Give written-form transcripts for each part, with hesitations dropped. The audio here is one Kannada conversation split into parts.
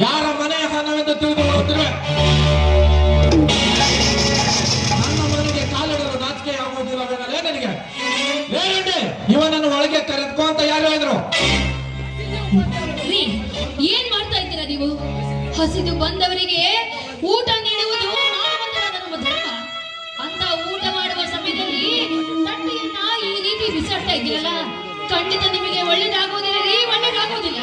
ಯಾರ ಮನೆ ಹಣವೆಂದು ತಿಳಿದು ಹೋಗುತ್ತಿರುವೆ. ನನ್ನ ಮನೆಗೆ ಕಾಲಿಡಲು ನಾಚಿಕೆ ಆಗುವುದಿಲ್ಲವೇನಲೇ ನನಗೆ? ಏನಂಡೆ ಇವನನ್ನು ಒಳಗೆ ಕರೆದುಕೋ ಅಂತ ಯಾರು ಹೇಳಿದ್ರು? ಏನ್ ಮಾಡ್ತಾ ಇದ್ದೀರಾ ನೀವು? ಹಸಿದು ಬಂದವರಿಗೆ ಊಟ ನೀಡುವುದು ನಮ್ಮ ಧರ್ಮ. ಅಂತ ಊಟ ಮಾಡುವ ಸಮಯದಲ್ಲಿ ತಟ್ಟೆಯನ್ನ ಈ ರೀತಿ ಬಿಸಾಡ್ತಾ ಇದ್ದೀರಲ್ಲ, ಖಂಡಿತ ನಿಮಗೆ ಒಳ್ಳೇದಾಗುವುದಿಲ್ಲ ರೀ, ಒಳ್ಳೇದಾಗುವುದಿಲ್ಲ.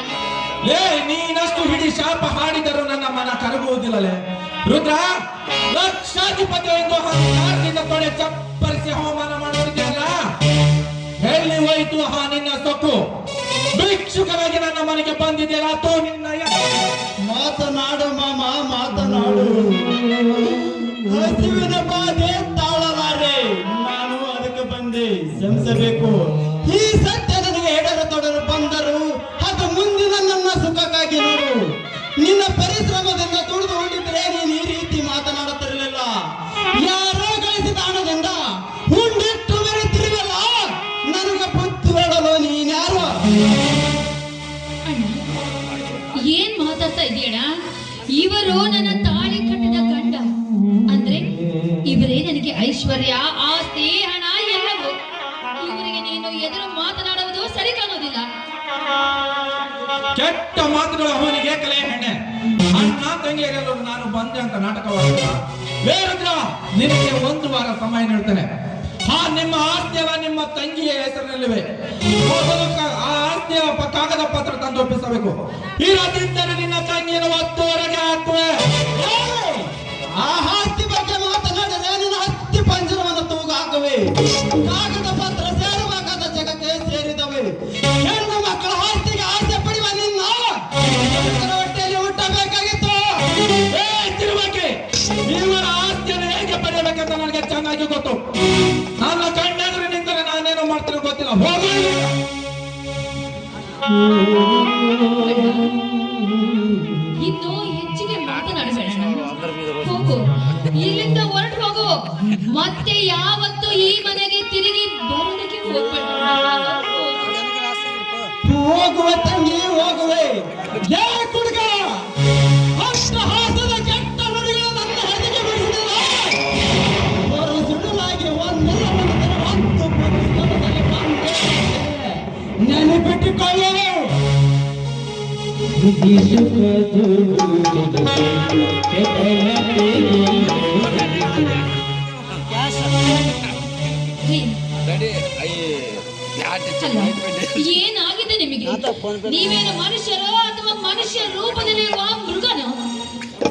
ನೀನಷ್ಟು ಹಿಡಿ ಶಾಪ ಹಾಡಿದರೂ ನನ್ನ ಮನ ಕರಗುವುದಿಲ್ಲಲೇ. ರುದ್ರ, ಲಕ್ಷಾಧಿಪತಿ ಎಂದು ಹಂಗಾರದಿಂದ ತೊಡೆ ಚಪ್ಪರಿಸಿ ಅವಮಾನ ಮಾಡುತ್ತಿದ್ದಲ್ಲ, ಎಲ್ಲಿ ಹೋಯಿತು ನಿನ್ನ ಸೊಕ್ಕು? ಭಿಕ್ಷುಕರಾಗಿ ನನ್ನ ಮನೆಗೆ ಬಂದಿದೆಯಲ್ಲ, ತೋ ನಿನ್ನ ಮಾತನಾಡು ಮಾಮ, ಮಾತನಾಡು. ಹಸಿವಿನ ಬಾಧೆ ತಾಳಲಾರೆ, ನಾನು ಅದಕ್ಕೆ ಬಂದೆ, ಶ್ರಮಿಸಬೇಕು. ಈ ಸತ್ಯ ನನಗೆ ಎಡರು ತೊಡರು ಬಂದರು, ಅದು ಮುಂದಿನ ನನ್ನ ಸುಖಕ್ಕಾಗಿ ನೋಡು. ನಿನ್ನ ಪರಿಶ್ರಮದಿಂದ ದುಡಿದು ಹೊಂದಿದ್ರೆ ನೀನು ಈ ರೀತಿ ಮಾತನಾಡುತ್ತಿರಲಿಲ್ಲ. ಯಾರೋ ಗಳಿಸಿದ ಹಣದಿಂದ ಉಂಡಿಟ್ಟು ಮೆರೆತಿರುವಲ್ಲ, ನನಗೆ ಬುದ್ಧಿ ಹೇಳಲು ನೀನ್ಯಾರು? ಏನ್ ಮಾತಾಡ್ತಾ ಇದೀಯಣ್ಣ? ಇವರು ನನ್ನ ತಾಳಿ ಕಟ್ಟಿದ ಗಂಡ ಅಂದ್ರೆ ಇವರೇ ನನಗೆ ಐಶ್ವರ್ಯ, ಆಸ್ತಿ, ಹಣ ಎಲ್ಲವೂ. ಇವರಿಗೆ ನೀನು ಎದುರು ಮಾತನಾಡುವುದು ಸರಿ ಕಾಣೋದಿಲ್ಲ. ಕೆಟ್ಟ ಮಾತುಗಳು ಅವನಿಗೆ ಕಲೆ ಹೆಣ್ಣೆ. ಅಣ್ಣ ತಂಗಿಯರೆಲ್ಲರೂ ನಾನು ಬಂದೆ ಅಂತ ನಾಟಕವಾದ ಬೇರುದ್ರ, ನಿನಗೆ 1 ವಾರ ಸಮಯ ನೀಡ್ತೇನೆ. ನಿಮ್ಮ ಆಸ್ತಿಯಲ್ಲ ನಿಮ್ಮ ತಂಗಿಯ ಹೆಸರಿನಲ್ಲಿವೆ. ಆ ಆಸ್ತಿಯ ಕಾಗದ ಪತ್ರ ತಂದು ಒಪ್ಪಿಸಬೇಕು. ಇರದಿದ್ದರೆ ನಿನ್ನ ತಂಗಿಯನ್ನು 10 ಹೊರಗೆ ಹಾಕುವೆ. ಆ ಆಸ್ತಿ ಬಗ್ಗೆ ಮಾತನಾಡಿದ್ರೆ ನಿನ್ನ ಹತ್ತಿ ಪಂಜರವನ್ನು ತೂಗು ಹಾಕುವೆ. ಕಾಗದ ಪತ್ರ ಸೇರಬೇಕಾದ ಜಗಕ್ಕೆ ಸೇರಿದವೆ. ಹೆಣ್ಣು ಮಕ್ಕಳ ಆಸ್ತಿಗೆ ಆಸೆ ಪಡೆಯುವ ನಿನ್ನ ಹೊಟ್ಟೆಯಲ್ಲಿ ಹುಟ್ಟಬೇಕಾಗಿತ್ತು. ತಿರುವಾಗಿ ಇವರ ಆಸ್ತಿಯನ್ನು ಹೇಗೆ ಪಡೆಯಬೇಕಂತ ನನಗೆ ಚೆನ್ನಾಗಿ ಗೊತ್ತು. ನನ್ನ ಕಣ್ಣೆದುರು ನಿಂತರೆ ನಾನೇನು ಮಾಡ್ತೀನಿ ಗೊತ್ತಿಲ್ಲ. ಹೋಗಿ ಇನ್ನು ಹೆಚ್ಚಿಗೆ ಮಾತನಾಡಬೇಡ. ಹೋಗು, ಇಲ್ಲಿಂದ ಹೊರಟು ಹೋಗು. ಮತ್ತೆ ಯಾವತ್ತು ಈ ಮನೆಗೆ ತಿರುಗಿ ಬರೋದಕ್ಕೆ ಹೋಗ್ಬೇಡ. ಹೋಗುವೆ ತಂಗಿ, ಹೋಗುವೆ. ಯಾ ಹುಡುಗ, ಅಷ್ಟಹಾಸದ ಕೆಟ್ಟ ನುಡಿಗಳು ನನ್ನ ಹೆದೆಗೆ ಬಿಡಿಸಿದಲ್ಲ. ಅವರು ಸುಳ್ಳಾಗಿ ಒಂದಲ್ಲ ಒಂದು ಪುಸ್ತಕದಲ್ಲಿ ಬಂದೆ. ನೆನಪಿಟ್ಟುಕೊಳ್ಳು. ಏನಾಗಿದೆ ನಿಮಗೆ? ನೀವೇನು ಮನುಷ್ಯರೋ ಅಥವಾ ಮನುಷ್ಯ ರೂಪದಲ್ಲಿರುವ ಮೃಗನೋ?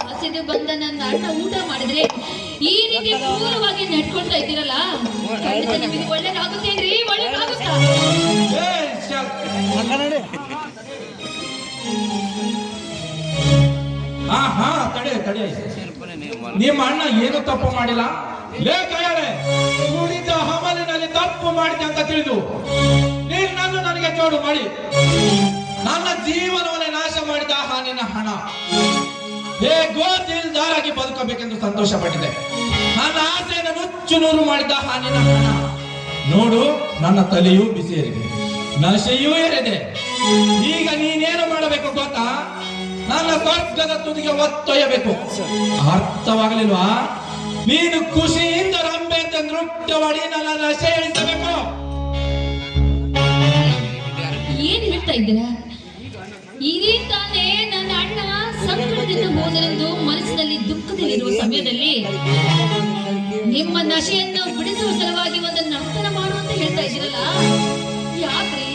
ಹಸಿದು ಬಂದ ನನ್ನ ಅಣ್ಣ ಊಟ ಮಾಡಿದ್ರೆ ಈ ರೀತಿ ಕ್ರೂರವಾಗಿ ನಡ್ಕೊಳ್ತಾ ಇದ್ದೀರಲ್ಲ, ಖಂಡಿತ ನಿಮಗೆ ಒಳ್ಳೇದಾಗುತ್ತೇನ್ರಿ? ಒಳ್ಳೇದಾಗುತ್ತಾ? ತಡೆ. ನಿಮ್ಮ ಅಣ್ಣ ಏನು ತಪ್ಪು ಮಾಡಿಲ್ಲ. ಲೇಖಯಳೆ ಕುಡಿದ ಹಮಲಿನಲ್ಲಿ ತಪ್ಪು ಮಾಡಿದೆ ಅಂತ ತಿಳಿದು ನೀನು ನನಗೆ ಜೋಡು ಮಾಡಿ ನನ್ನ ಜೀವನವನ್ನೇ ನಾಶ ಮಾಡಿದ ನಿನ್ನ ಹಣ ಹೇಗೋ ದಿಲ್ದಾರಾಗಿ ಬದುಕಬೇಕೆಂದು ಸಂತೋಷ ಪಟ್ಟಿದೆ. ನನ್ನ ಆಸೆಯನ್ನು ನುಚ್ಚು ನೂರು ಮಾಡಿದ ನಿನ್ನ ಹಣ ನೋಡು, ನನ್ನ ತಲೆಯೂ ಬಿಸಿ ಏರಿದೆ, ನಶೆಯೂ ಏರಿದೆ. ಈಗ ನೀನೇನು ಮಾಡಬೇಕು ಗೊತ್ತಾ? ನನ್ನ ಸ್ವರ್ಗದ ತುದಿಗೆ ಒತ್ತೊಯ್ಯಬೇಕು. ಅರ್ಥವಾಗಲಿಲ್ವಾ? ನೀನು ಖುಷಿಯಿಂದ ರಂಬೆ ಅಂತ ನೃತ್ಯ ಮಾಡಿ ನನ್ನ ನಶೆ ಇಳಿಸಬೇಕು. ಏನ್ ಹೇಳ್ತಾ ಇದ್ದೀರಾ? ಇದೇ ತಾನೇ ನನ್ನ ಅಣ್ಣ ಸಂಕಟದಿಂದ ಹೋದರೆಂದು ಮನಸ್ಸಿನಲ್ಲಿ ದುಃಖದಲ್ಲಿರುವ ಸಮಯದಲ್ಲಿ ನಿಮ್ಮ ನಶೆಯನ್ನು ಬಿಡಿಸುವ ಸಲುವಾಗಿ ಒಂದು ನರ್ತನ ಮಾಡು ಅಂತ ಹೇಳ್ತಾ ಇದ್ದೀರಲ್ಲ, ಯಾಕ್ರಿ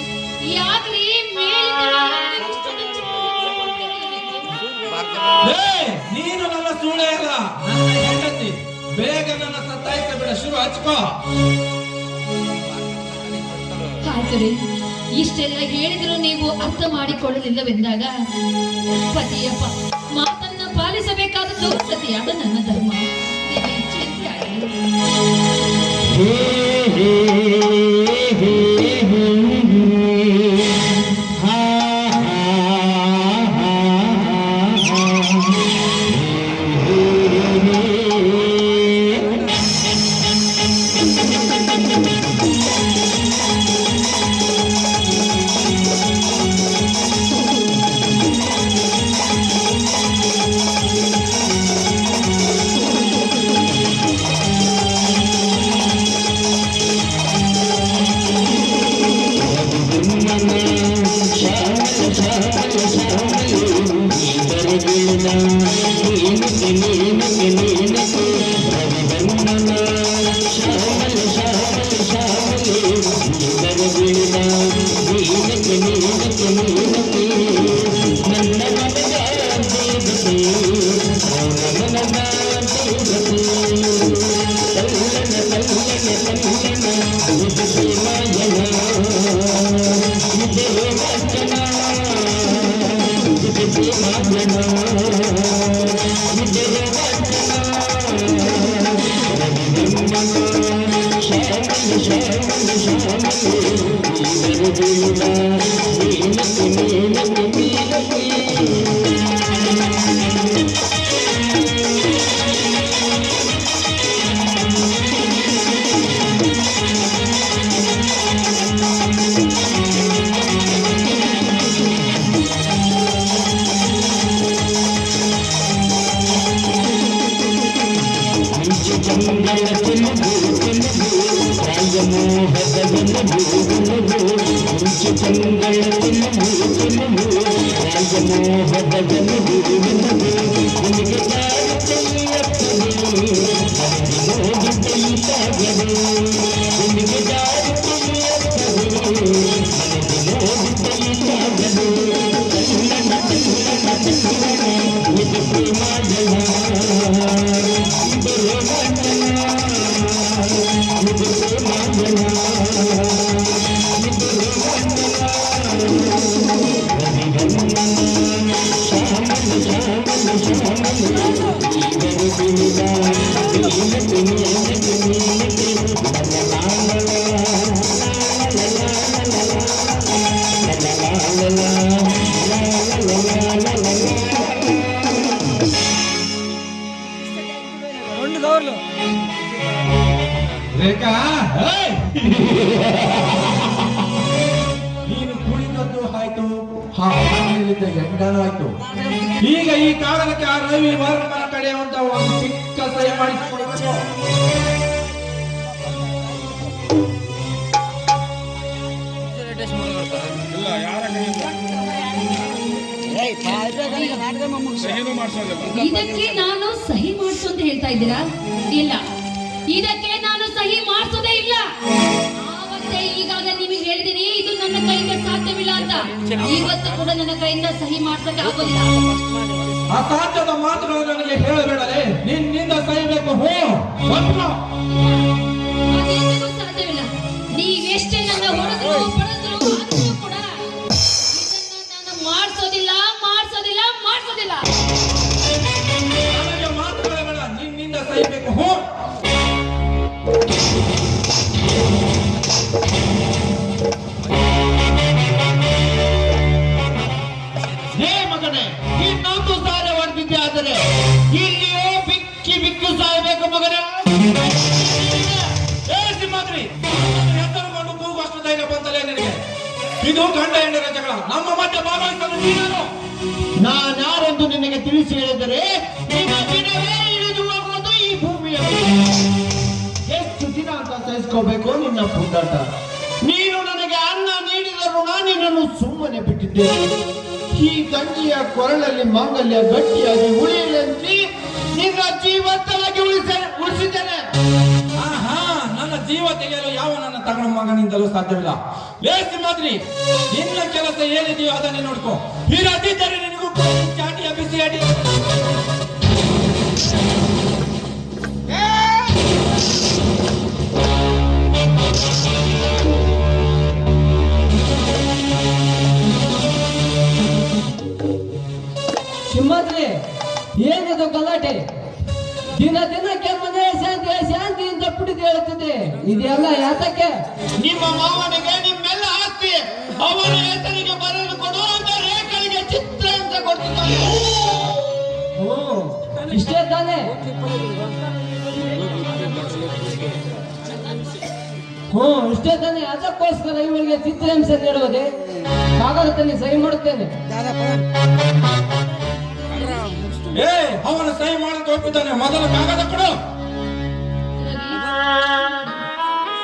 ನೀನು ನನ್ನ ಸುಳ್ಳೆ ಅಲ್ಲ, ನನ್ನ ಹೆಂಡತಿ. ಬೇಗ ನನ್ನ ಸತ್ತಾಯಿಸಬೇಡ, ಶುರು ಹಚ್ಕೋ. ಆಯ್ತು, ಇಷ್ಟೆಲ್ಲ ಹೇಳಿದ್ರು ನೀವು ಅರ್ಥ ಮಾಡಿಕೊಳ್ಳಲಿಲ್ಲವೆಂದಾಗ ಪತಿಯಪ್ಪ ಮಾತನ್ನ ಪಾಲಿಸಬೇಕಾದದ್ದು ಸತಿಯಾದ ನನ್ನ ಧರ್ಮ. ಚಿಂತೆ ರೇಖಾ, ಏಯ್! ನೀನು ಕುಳಿತದ್ದು ಆಯ್ತು, ಹಾಲಿದ್ದ ಗಂಡನೂ ಆಯ್ತು. ಈಗ ಈ ಕಾಗದಕ್ಕೆ ಆ ರವಿ ವರ್ಮನ ಕಡೆ ಅಂತ ಒಂದು ಚಿಕ್ಕ ಸಹಾಯ ಮಾಡಿಸಿಕೊಡಬೇಕು. ಇದಕ್ಕೆ ನಾನು ಸಹಿ ಮಾಡಿಸು ಅಂತ ಹೇಳ್ತಾ ಇದ್ದೀರಾ? ಇಲ್ಲ, ಇದಕ್ಕೆ ನಾನು ಸಹಿ ಮಾಡಿಸೋದೇ ಇಲ್ಲ. ಆವತ್ತೇ ಈಗಾಗಲೇ ನಿಮಗೆ ಹೇಳಿದೀನಿ, ಇದು ನನ್ನ ಕೈಯಿಂದ ಸಾಧ್ಯವಿಲ್ಲ ಅಂತ. ಇವತ್ತು ಕೂಡ ನನ್ನ ಕೈಯಿಂದ ಸಹಿ ಮಾಡ್ಸಕ್ಕೆ ಆಗೋದಿಲ್ಲ. ಅಸಾಧ್ಯದ ಮಾತುಗಳು ನನಗೆ ಹೇಳಬೇಡಲೇ. ನಿನ್ನಿಂದ ಸಹಿಬೇಕು. ಅದೇನಿಗೂ ಸಾಧ್ಯವಿಲ್ಲ. ನೀವೆಷ್ಟೇ ನನ್ನ ಹೊಡೆದ್ರು ಬಡಿದ್ರು ಆದ್ರೂ ಕೂಡ ಇದನ್ನ ನಾನು ಮಾಡಿಸೋದಿಲ್ಲ. ನನಗೆ ಮಾತುಗಳು ಬೇಡ, ನಿನ್ನಿಂದ ಸಹಿಬೇಕು. ಮಗನೇ, ಇನ್ನೊಂದು ಸಾಲ ಹೊಡೆದಿದ್ದೆ ಆದರೆ ಇಲ್ಲಿಯೋ ಬಿಕ್ಕಿ ಬಿಕ್ಕು ಸಾಯಬೇಕು ಮಗನೇ. ಸಿಂಹಾದ್ರಿ, ಹೆಸರುಕೊಂಡು ಕೂಗುವಷ್ಟು ಧೈರ್ಯ ಬಂತಲೇ ನಿನಗೆ? ಇದು ಗಂಡ ಹೆಂಡರ ಜಗಳ. ನಮ್ಮ ಮಧ್ಯೆ ಭಾಗವಹಿಸಲು ನೀನು ನಾನ್ಯಾರೆಂದು ನಿನಗೆ ತಿಳಿಸಿ ಹೇಳಿದರೆ ನಿನ್ನ ದಿನವೇ ಇಳಿದು ಹೋಗುವುದು ಈ ಭೂಮಿಯಲ್ಲಿ. ಎಷ್ಟು ದಿನ ಅಂತ ಸಹಿಸ್ಕೋಬೇಕು ನಿನ್ನ ಪುಟಾಟ? ನೀನು ನನಗೆ ಅನ್ನ ನೀಡಿದ ಋಣ ನಿನ್ನನ್ನು ಸುಮ್ಮನೆ ಬಿಟ್ಟಿದ್ದೇನೆ. ಈ ಗಂಜಿಯ ಕೊರಳಲ್ಲಿ ಮಾಂಗಲ್ಯ ಗಟ್ಟಿಯಾಗಿ ಉಳಿಯಲೆಂದು ನಿನ್ನ ಜೀವಂತವಾಗಿ ಉಳಿಸಿದ್ದೇನೆ. ನನ್ನ ಜೀವ ತೆಗೆಯಲು ಯಾವ ನನ್ನ ತಗಡ ಮಗನಿಂದಲೂ ಸಾಧ್ಯವಿಲ್ಲ. ಸಿಂಹಾದ್ರಿ, ನಿನ್ನ ಕೆಲಸ ಏನಿದೆಯೋ ಅದನ್ನೇ ನೋಡ್ಕೋ. ಹೀರದಿದ್ದರೆ ನಿನಗೂ ಚಾಟಿಯ ಬಿಸಿ ಅಡಿ. ಸಿಂಹಾದ್ರಿ, ಏನದು ಗಲಾಟೆ? ದಿನ ದಿನಕ್ಕೆ ಮನೆ ಶಾಂತಿಯಿಂದ ಪುಡಿದು ಹೇಳುತ್ತಿದೆ. ಇದೆಲ್ಲ ಯಾತಕ್ಕೆ? ನಿಮ್ಮ ಮಾವನಿಗೆ ನಿಮ್ಮೆಲ್ಲ ಆಸ್ತಿ ಅವನ ಹೆಸರಿಗೆ ಬರೆದು ಕೊಡು ಅಂತ ರೇಖೆಗೆ ಚಿತ್ರ ಅಂತ ಕೊಡ್ತಿದ್ದಾರೆ. ಇಷ್ಟೇ ತಾನೆ? ಇಷ್ಟೇ ತಾನೆ? ಅದಕ್ಕೋಸ್ಕರ ಇವಳಿಗೆ ಚಿತ್ರಹಿಂಸೆ ನೀಡುವುದೇ? ಕಾಗದದಲ್ಲಿ ಸಹಿ ಮಾಡುತ್ತೇನೆ. ಅವನು ಸಹಿ ಮಾಡಕ್ಕೆ ಹೋಗ್ತಿದ್ದಾನೆ. ಮೊದಲು ಕಾಗದ ಕೊಡು.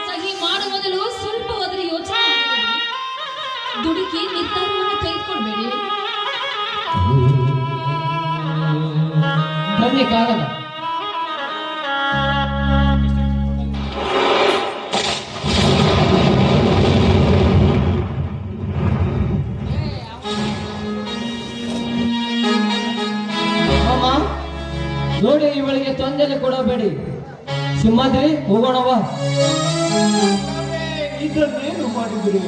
ಸಹಿ ಮಾಡುವ ಮೊದಲು ಸ್ವಲ್ಪ ಹೋದ್ರೆ ಯೋಚನೆ ದುಡುಕಿ ನಿರ್ಧಾರವನ್ನು ತೆಗೆದುಕೊಳ್ಬೇಡಿ. ಬನ್ನಿ ಕಾಗದ. ನೋಡಿ, ಇವಳಿಗೆ ತೊಂದರೆ ಕೊಡಬೇಡಿ. ಸಿಂಹಾದ್ರಿ, ಹೋಗೋಣವಾ? ಇದನ್ನೇನು ಮಾಡಿದ್ರಿ?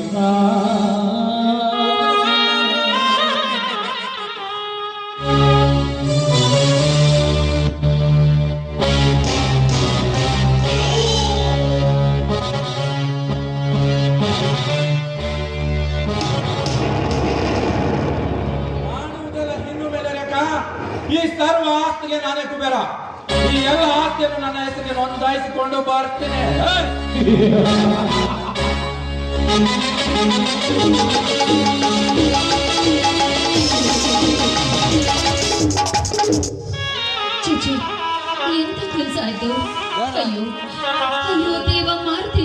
ಈ ಸರ್ವ ಆಸ್ತಿಗೆ ನಾನೇ ಕುಬೇರ. ಈ ಎಲ್ಲ ಆಸ್ತಿಯನ್ನು ನನ್ನ ಹೆಸರಿಗೆ ನೋಂದಾಯಿಸಿಕೊಂಡು ಬರ್ತೇನೆ. ಎಂತ ಕೆಲಸ ಆಯ್ತು? ಅಯ್ಯೋ ಅಯ್ಯೋ ದೇವ ಮಾರುತಿ.